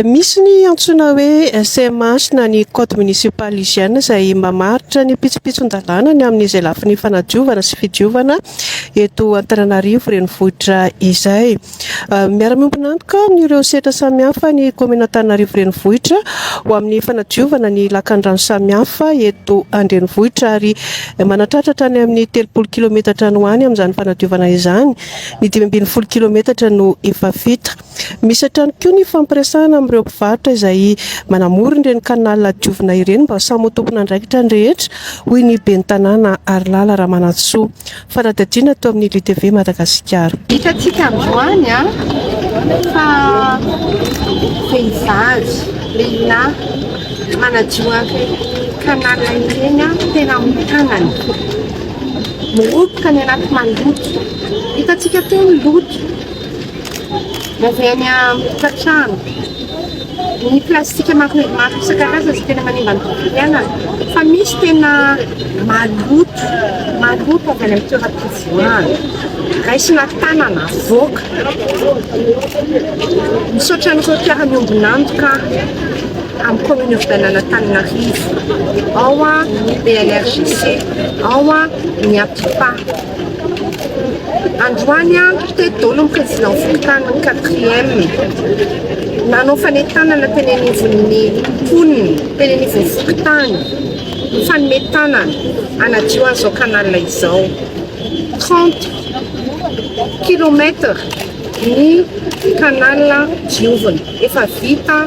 Misy ny antsoina hoe CMH na ny code municipal hygiène izay mamaritra ny pitsopitson-dalàna ny amin'izay lafin'ny fanadiovana sy fidiovana eto Antananarivo renivohitra izay. Miara-miompona antoka amin'ireo sehatra samihafa ny commune Antananarivo renivohitra ho amin'ny fanadiovana ny lakan-drano samihafa eto an-drenivohitra ary manatratra tany amin'ny 30 kilometatra no any amin'izany fanadiovana izany. Ny 12 kilometatra no efa vita. Misy hatrany koa ny fampiresahana amin'ireo mpivarotra izay manamorona ireny kanala diovina ireny mba samy ho tompona andraikitra ny rehetra hoy ny ben'ny tanàna Arlala Ramanantsoa. Fanadadiana teo amin'ny LTV Madagasikara. Hitantsika androany fa vehivavy lehilahy manadio kanala ireny tena mitanany miroboka ny anaty maloto. Hitantsika teo ny loto avy any am-tokantrano. Ny plastika maro isan-karazany sy tena manimba ny tontolo fa misy tena maloto avy any amin'ny toeram-pivoahana. Raisina tanana avoaka. Misaotra an'ireo mpiara-miombona antoka amin'ny commune urbaine Antananarivo. Ao BNRJC, ao ny APIPA. Androany tety daholo ny président Fokontany 4e nanao fanentanana teny anivon'ny mponina, teny anivon'ny Fokontany, fanometana anadio an'izao kanala izao. 30 kilomètre ny kanala diovina, efa vita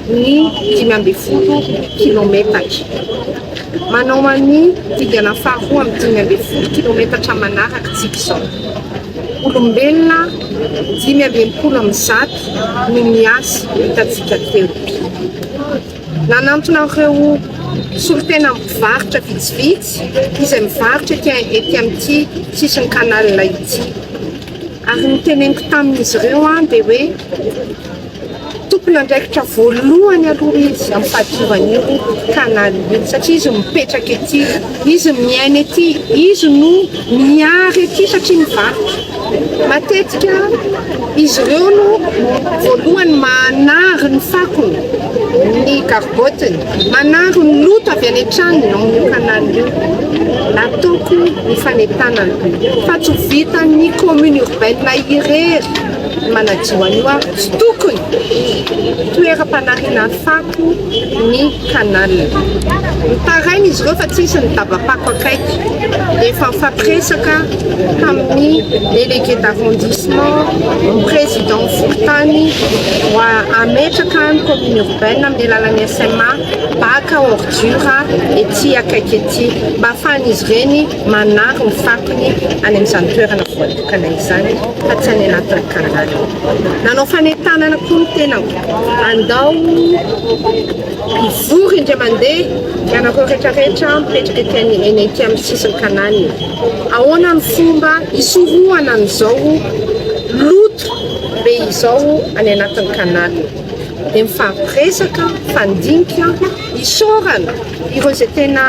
ny 12 kilometatra. Manao amin'ny fidina faharoa amin'ny 12 kilometatra manaraka tsika izao. Olombelona 520 no miasa hitantsika teo. Nanantona ireo solotena mivarotra vitsivitsy izay mivarotra ety amin'ity sisiny kanala ity. Ary niteneniko tamin'izy ireo dia hoe tompona andraikitra voalohany aloha izy amin'ny fahadiovan'io kanala io satria izy mipetraka ety, izy miaina ety, izy no miary ety satria mivarotra. Matetika izy ireo no voalohany manary ny fakony, ny garbotiny, manary ny loto avy any an-tranony amin'io kanala io. Nataoko ny fanentanana fa tsy vitan'ny commune urbaine irery manadio an'io tsy tokony toeram-panariana fako ny kanala. Mitaraina izy ireo fa tsisy ny dabapako akaiky. Efa mifampiresaka amin'ny délégué d'arrondissement, président Fokontany ametraka ny commune urbaine amin'ny alalan'ny SMA baka ordure ety akaiky ety mba ahafahan'izy ireny manary ny fakony any amin'izany toerana voatokana izany fa tsy any anatin'ny kanala. Nanao fanentanana koa ny tenako andao hivory indray mandeha ianareo rehetrarehetra mipetraka ety amin'ny sisiny kanala. Ahoana ny fomba hisorohana an'izao loto be izao any anatin'ny kanala. Dia mifampiresaka, mifandinika, hisorana ireo izay tena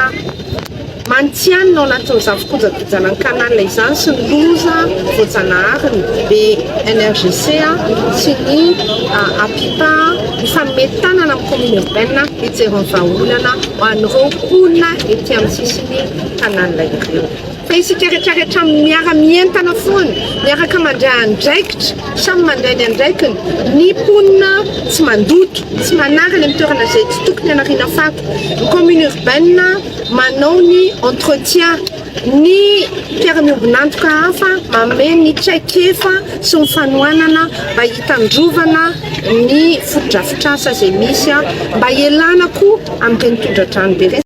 mantianina ao anatin'izany fikojakojana ny kanala izany sy ny loza voajanahariny BNRJC sy ny APIPA mifanometanana amin'ny commune urbaine hijery ny vahaolana ho an'ireo mponina ety amin'ny sisiny kanala ireo. Fa isika rehetrarehetra miara-mientana foana, miaraka mandray andraikitra, samy mandray ny andraikiny, ny mponina tsy mandoto, tsy manary ny amin'ny toerana izay tsy tokony hanariana fako. Ny commune urbaine manao ny entretien, ny mpiara-miombona antoka hafa mameno ny traikefa sy ny fanohanana mba hitandrovana ny fotodrafitrasa izay misy mba ialana koa amin'ireny tondra-drano be.